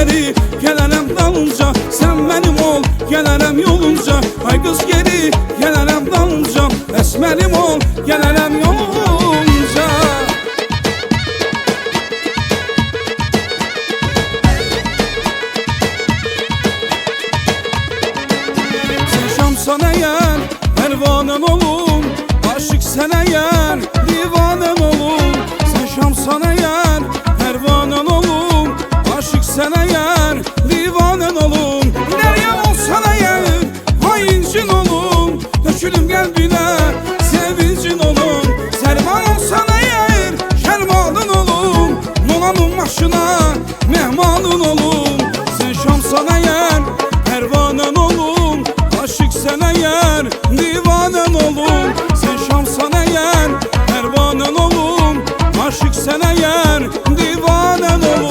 geri gelerem dalınca, sen benim ol gelerem yolunca. Ay kız geri gelerem dalınca, esmerim ol gelerem yolunca. Sen şamsan eğer pervanem olun, aşık sen eğer divanem olun. Sen şamsan eğer pervanen olun, aşık sen eğer divanen olun. Derya olsan eğer haincin olun, dökülüm kalbine sevincin olun. Servan olsan eğer şervanın olun, molanın başına mehmanın olun. Sen şamsan eğer pervanen olun, aşık sen eğer divanen olun. Sen şamsan eğer pervanen olun, aşık sen eğer divanen olun.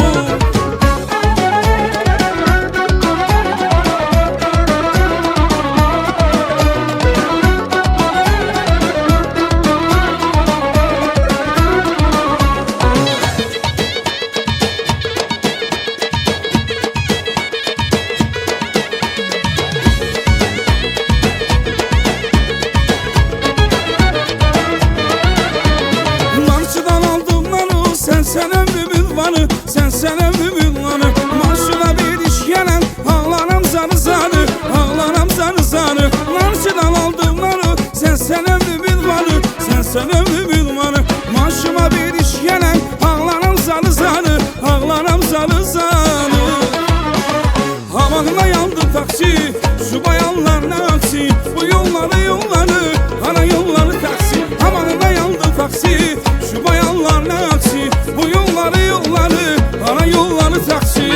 Sen ömrümün vanı, sen ömrümün vanı. Marşına bir iş gelen ağlarım zarı zarı, ağlarım zarı zarı. Marşından aldım narı, sen ömrümün vanı, sen ömrümün vanı. Marşıma bir iş gelen ağlarım zarı zarı, ağlarım zarı zarı. Havanına yandı taksi, şu bayanlar ne aksi. Bu yolları, ana yolları taksi. Havanına yandı taksi, şu bayanlar ne aksi. Bu yolları, ana yolları taksi.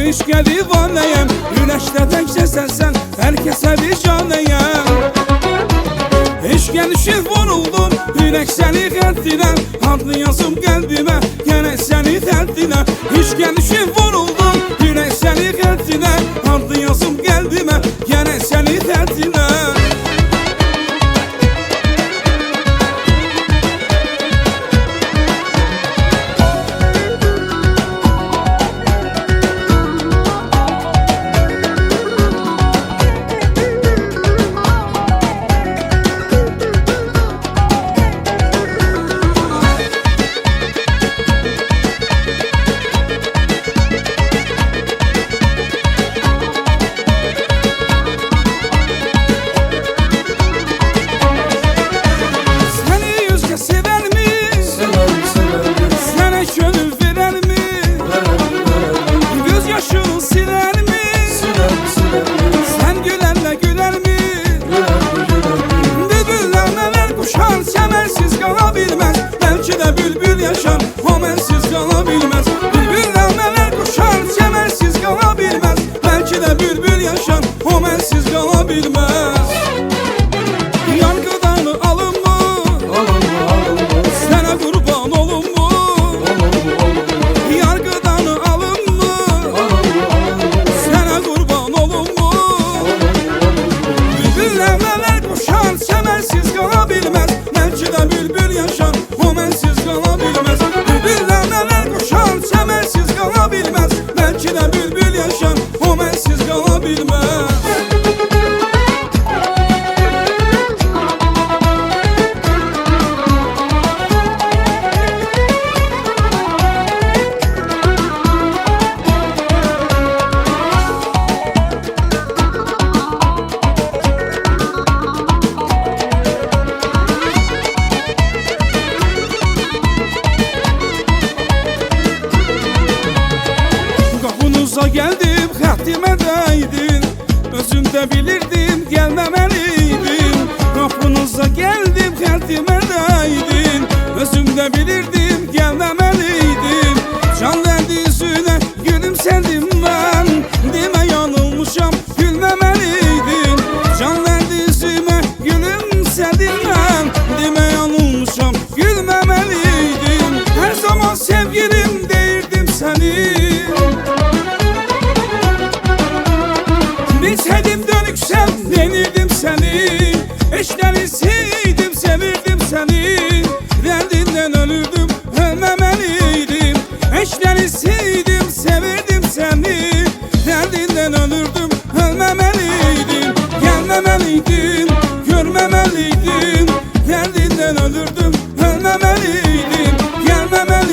İşke divaneyem, güneşte tekçe sen, herkese bir caneyem. İşke düşüp vuruldum, yürek seni tertine. Adlı yazım kalbime, gene seni tertine. İşke düşüp vuruldum, yürek seni tertine. Adlı yazım kalbime, gene seni tertine. Semersiz kalabilmez, belki de bülbül yaşar, homensiz kalabilmez. Bülbüller neler kuşar, semersiz kalabilmez, belki de bülbül yaşar, homensiz kalabilmez. Yargıdanı alın mı? Sana kurban olun mu? Yargıdanı alın mı? Sana kurban olun mu? Bülbüller neler kuşar, semersiz kalabilmez, belki de bülbül yaşar, homensiz kalabilmez. Bülbüller neler koşar, semersiz kalabilmez, belki de bülbül yaşar, homensiz kalabilmez. Kapınıza geldim, haddime değdin, özümde bilirdim gelmemeliydin. Kapınıza geldim, haddime değdin, özümde bilirdim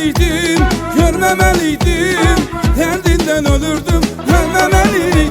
Görmemeliydin, görmemeliydin, derdinden ölürdüm, ölmemeliydin.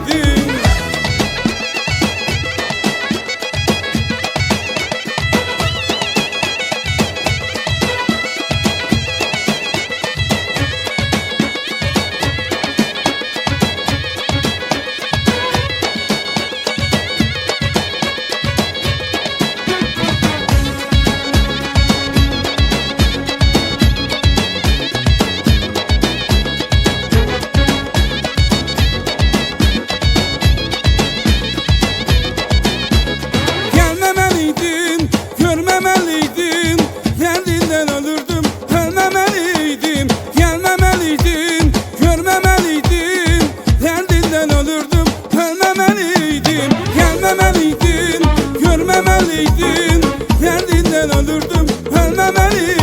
Görmemeliydin, derdinden ölürdüm, ölmemeliydim. Gelmemeliydin, görmemeliydin, derdinden ölürdüm, ölmemeliydim. Gelmemeliydin, görmemeliydin, derdinden ölürdüm, ölmemeliydim.